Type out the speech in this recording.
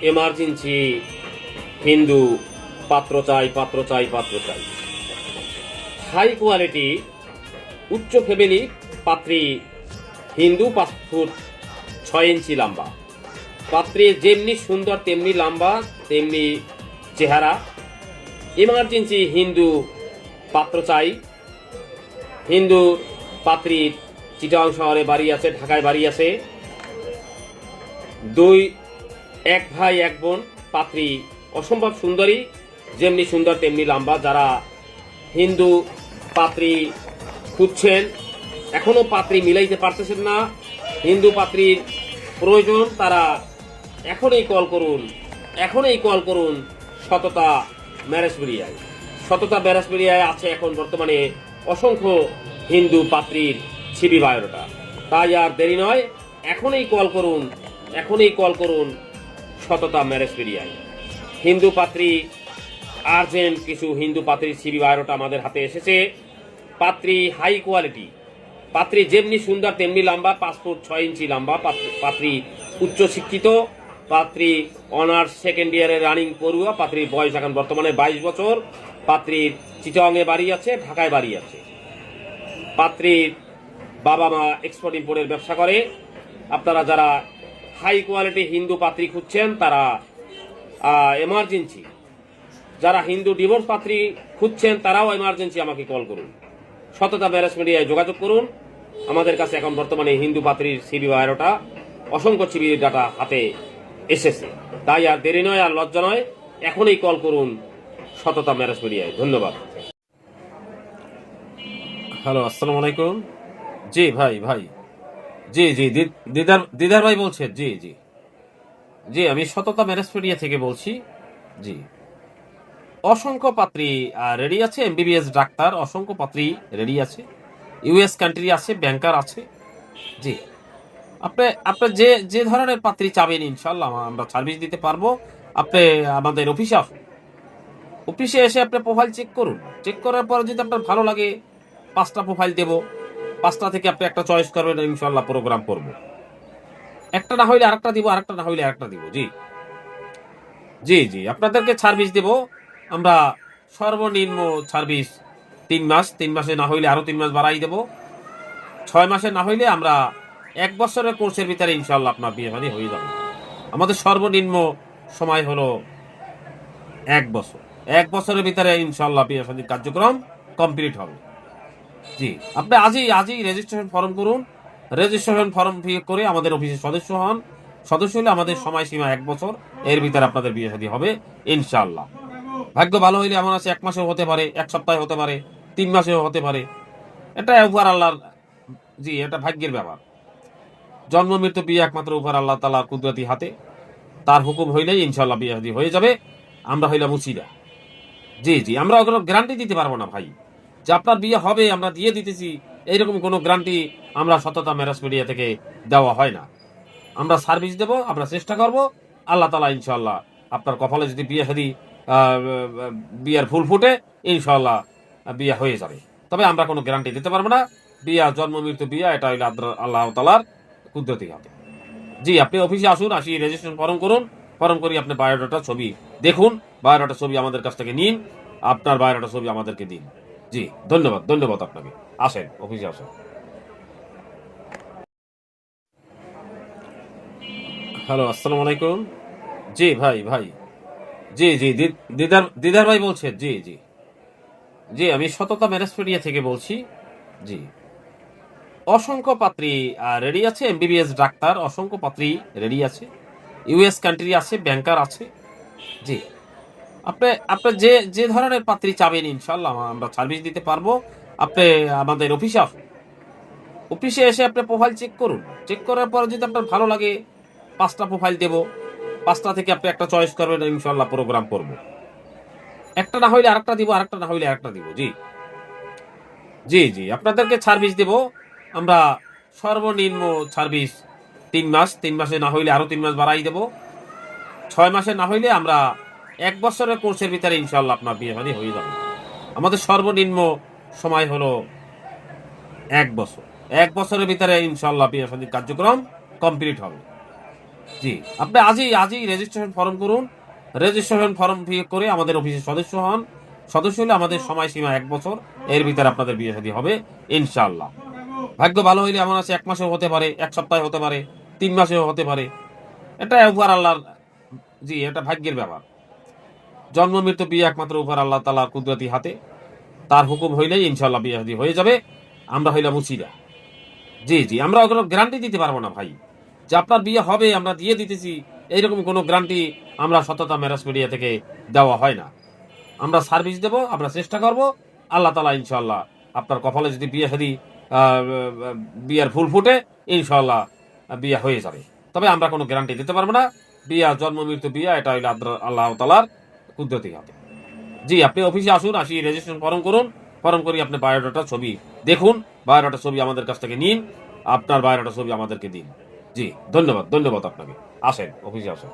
Emergency Hindu পাত্র চাই, পাত্র চাই, পাত্র চাই। হাই কোয়ালিটি উচ্চ ফ্যামিলি পাত্রী হিন্দু 5 ফুট 6 ইঞ্চি লম্বা। পাত্রী যেমনি সুন্দর তেমনি লম্বা তেমনি চেহারা। এমার্জেন্সি হিন্দু পাত্র চাই। হিন্দু পাত্রীর চিটাং শহরে বাড়ি আছে, ঢাকায় বাড়ি আছে। এক ভাই এক বোন। পাত্রী অসম্ভব সুন্দরী, যেমনি সুন্দর তেমনি লম্বা। যারা হিন্দু পাত্রী খুঁজছেন, এখনো পাত্রী মিলাইতে পারতেছেন না, হিন্দু পাত্রীর প্রয়োজন, তারা এখনই কল করুন, এখনই কল করুন সততা ম্যারেজ মিডিয়ায়। সততা ম্যারেজ মিডিয়ায় আছে এখন বর্তমানে অসংখ্য হিন্দু পাত্রীর সিবি বায়োডাটা। তাই আর দেরি নয়, এখনই কল করুন, এখনই কল করুন সততা ম্যারেজ মিডিয়ায়। হিন্দু পাত্রী আর্জেন্ট কিছু হিন্দু পাত্রীর সিবি বায়োডাটা আমাদের হাতে এসেছে। পাত্রী হাই কোয়ালিটি, পাত্রী যেমনি সুন্দর তেমনি লম্বা, 5 ফুট 6 ইঞ্চি লম্বা। পাত্রী উচ্চ শিক্ষিত, পাত্রী অনার্স সেকেন্ড ইয়ারের রানিং পড়ুয়া। পাত্রীর বয়স এখন বর্তমানে 22 বছর। পাত্রীর চিটাংয়ে বাড়ি আছে, ঢাকায় বাড়ি আছে। পাত্রীর বাবা মা এক্সপোর্ট ইম্পোর্টের ব্যবসা করে। আপনারা যারা হাই কোয়ালিটি হিন্দু পাত্রী খুঁজছেন, তারা এমার্জেন্সি, যারা হিন্দু ডিভোর্স পাত্রী খুঁজছেন, তারাও এমার্জেন্সি আমাকে কল করুন। সততা ম্যারেজ মিডিয়ায় যোগাযোগ করুন। আমাদের কাছে এখন বর্তমানে হিন্দু পাত্রীর সিবি বায়োডাটা, অসংখ্য সিবি ডাটা হাতে এসেছে। তাই আর দেরি নয়, আর লজ্জা নয়, এখনই কল করুন সততা ম্যারেজ মিডিয়ায়। ধন্যবাদ। হ্যালো, আসসালামু আলাইকুম। জি ভাই, জি জি, দিদার ভাই বলছেন? জি জি জি, আমি সততা ম্যারেজ মিডিয়া থেকে বলছি। জি, অসংখ্য পাত্রী রেডি আছে, এমবিবিএস ডাক্তার, অসংখ্য পাত্রী রেডি আছে, ইউএস কান্ট্রি আছে, ব্যাংকার আছে। জি, আপনি যে যে ধরনের পাত্রী চাবেন, ইনশাল্লাহ আমরা সার্ভিস দিতে পারবো। আপনি আমাদের অফিসে আসুন, অফিসে এসে আপনি প্রোফাইল চেক করুন। চেক করার পর যদি আপনার ভালো লাগে, 5টা প্রোফাইল দেব, 5টা থেকে আপনি একটা চয়েস করবেন, ইনশাল্লাহ প্রোগ্রাম করব। একটা না হইলে আরেকটা দিব, আরেকটা না হইলে আরেকটা দিব। জি জি জি, আপনাদেরকে সার্ভিস দেব আমরা। সর্বনিম্ন সার্ভিস 3 মাস, 3 মাসে না হইলে আরো 3 মাস বাড়াই দেব। 6 মাসে না হইলে আমরা 1 বছরের কোর্সের ভিতরে ইনশাল্লাহ আপনার বিয়ে বাড়ি হয়ে যাবে। আমাদের সর্বনিম্ন সময় হলো 1 বছর। 1 বছরের ভিতরে ইনশাল্লাহ বিয়ে শাদীর কার্যক্রম কমপ্লিট হবে। জি, আপনি আজই রেজিস্ট্রেশন ফর্ম করুন। রেজিস্ট্রেশন ফর্ম ফিল করে আমাদের অফিসের সদস্য হন। সদস্য হলে আমাদের সময়সীমা 1 বছর, এর ভিতরে আপনাদের বিয়ে শাদী হবে ইনশাল্লাহ। ভাগ্য ভালো হইলে এমন আছে 1 মাসেও হতে পারে, 1 সপ্তাহে হতে পারে, 3 মাসেও হতে পারে। এটা উপর আল্লাহর, জি, এটা ভাগ্যের ব্যাপার। জন্ম মৃত্যু বিয়ে একমাত্র উপর আল্লাহ তাআলার কুদরতি হাতে। তার হুকুম হইলেই ইনশাল্লাহ বিয়ে শাদী হয়ে যাবে। আমরা হইলাম উসিলা। জি জি, আমরা ওগুলো গ্যারান্টি দিতে পারবো না ভাই, যে আপনার বিয়ে হবে আমরা দিয়ে দিতেছি, এইরকম কোনো গ্যারান্টি আমরা সততা ম্যারেজ মিডিয়া থেকে দেওয়া হয় না। আমরা সার্ভিস দেব, আমরা চেষ্টা করব। আল্লাহ তাআলা ইনশাল্লাহ আপনার কপালে যদি বিয়ে শাদী বিয়ের ফুল ফুটে, ইনশাল্লাহ বিয়ে হয়ে যাবে। তবে আমরা কোনো গ্যারান্টি দিতে পারবো না। বিয়া, জন্ম মৃত্যু বিয়া, এটা হইলে আল্লাহ তাআলার কুদরতি হাতে। জি, আপনি অফিসে আসুন, আসি রেজিস্ট্রেশন ফর্ম করুন। ফর্ম করি আপনি বায়োডাটা ছবি দেখুন, বায়োডাটা ছবি আমাদের কাছ থেকে নিন, আপনার বায়োডাটা ছবি আমাদেরকে দিন। জি, ধন্যবাদ আপনাকে। আসেন, অফিসে আসেন। হ্যালো, আসসালামু আলাইকুম। জি ভাই, জি জি, দিদার ভাই বলছেন? জি জি জি, আমি সততা ম্যারেজ মিডিয়া থেকে বলছি। জি, অসংখ্য পাত্রী রেডি আছে, এমবিবিএস ডাক্তার, অসংখ্য পাত্রী রেডি আছে, ইউএস কান্ট্রি আছে, ব্যাংকার আছে। জি, আপনি যে যে ধরনের পাত্রী চাবেন, ইনশাল্লাহ আমরা সার্ভিস দিতে পারবো। আপনি আমাদের অফিসে আসুন, অফিসে এসে আপনি প্রোফাইল চেক করুন। চেক করার পর যদি আপনার ভালো লাগে, 5টা প্রোফাইল দেব, 5টা থেকে আপনি একটা চয়েস করবেন, ইনশাল্লাহ প্রোগ্রাম করব। একটা না হইলে আরেকটা দিব, আরেকটা না হইলে আরেকটা দিব। জি জি জি, আপনাদেরকে সার্ভিস দেব আমরা। সর্বনিম্ন সার্ভিস 3 মাস, 3 মাসে না হইলে আরো 3 মাস বাড়াই দেব। 6 মাসে না হইলে আমরা 1 বছরের কোর্সের ভিতরে ইনশাল্লাহ আপনার বিয়ে বাড়ি হয়ে যাবে। আমাদের সর্বনিম্ন সময় হলো 1 বছর। 1 বছরের ভিতরে ইনশাল্লাহ বিয়ে শাদীর কার্যক্রম কমপ্লিট হবে। জি, আপনি আজই রেজিস্ট্রেশন ফর্ম করুন। রেজিস্ট্রেশন ফর্ম করে আমাদের অফিসের সদস্য হন। সদস্য হলে আমাদের সময়সীমা ১ বছর। এর ভিতরে আপনাদের বিয়ে শাদী হবে ইনশাআল্লাহ। ভাগ্য ভালো হইলে এমন আছে ১ মাসেও হতে পারে, ১ সপ্তাহে হতে পারে, ৩ মাসেও হতে পারে। এটা উপর আল্লাহর, জি, এটা ভাগ্যের ব্যাপার। জন্ম মৃত্যু বিয়ে একমাত্র উপর আল্লাহ তাআলার কুদরতি হাতে। তার হুকুম হইলেই ইনশাআল্লাহ বিয়ে শাদী হয়ে যাবে। আমরা হইলাম উছিলা। জি, জি। আমরা কোনো গ্যারান্টি দিতে পারব না ভাই। যে আপনার বিয়ে হবে আমরা দিয়ে দিতেছি, এইরকম কোনো গ্যারান্টি আমরা সততা ম্যারেজ মিডিয়া থেকে দেওয়া হয় না। আমরা সার্ভিস দেব, আমরা চেষ্টা করব। আল্লাহ তাআলা ইনশাআল্লাহ আপনার কপালে যদি বিয়ে শাদী আ আ বিয়ার ফুল ফুটে, ইনশাআল্লাহ বিয়ে হয়ে যাবে। তবে আমরা কোনো গ্যারান্টি দিতে পারব না। বিয়া জন্ম মৃত্যু বিয়া এটা হইলো আল্লাহ তাআলার কুদরতি হাতে। জি, আপনি অফিসে আসুন, আসি রেজিস্ট্রেশন ফর্ম করুন। ফর্ম করে আপনি বায়োডাটা ছবি দেখুন। বায়োডাটা ছবি আমাদের কাছ থেকে নিন। আপনার বায়োডাটা ছবি আমাদেরকে দিন। জি, ধন্যবাদ আপনাকে। আসেন, অফিসে আসেন।